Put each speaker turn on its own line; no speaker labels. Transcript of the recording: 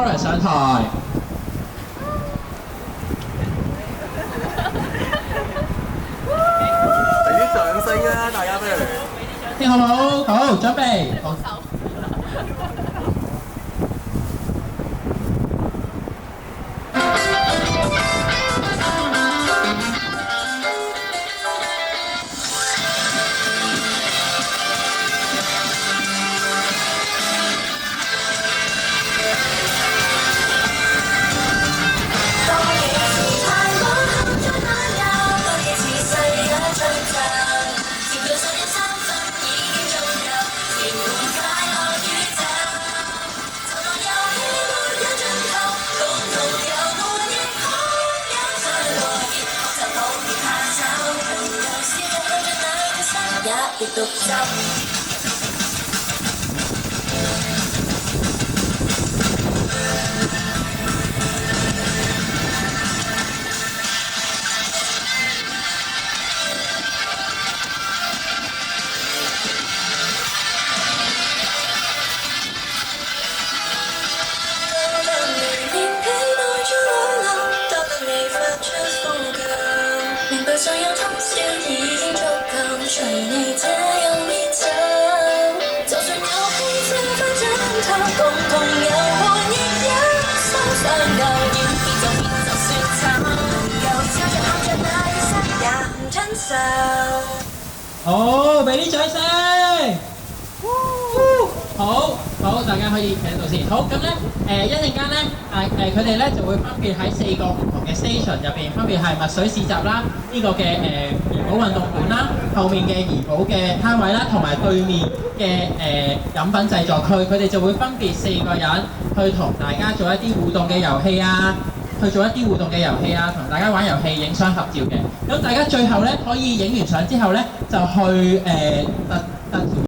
Victoria 上台。
俾啲掌聲啦，大家不如。
聽好唔好？好，準備。好。
亦獨走。明白所有通宵已經足夠，隨你這樣變走。就算有氣這番掙扎，共同遊玩亦一生相救。要變就說慘，又悄悄看着那一生也唔親受。
好，俾啲掌聲。好，大家可以企喺度先。好，咁咧一陣間咧佢哋咧就會分別喺4個唔同嘅 station 入邊，分別係墨水市集啦，呢個嘅怡寶運動館啦，後面嘅怡寶嘅攤位啦，同埋對面嘅飲品製作區，佢哋就會分別4個人去同大家做一啲互動嘅遊戲啊，同大家玩遊戲、影相合照嘅。咁大家最後咧可以影完相之後咧就去特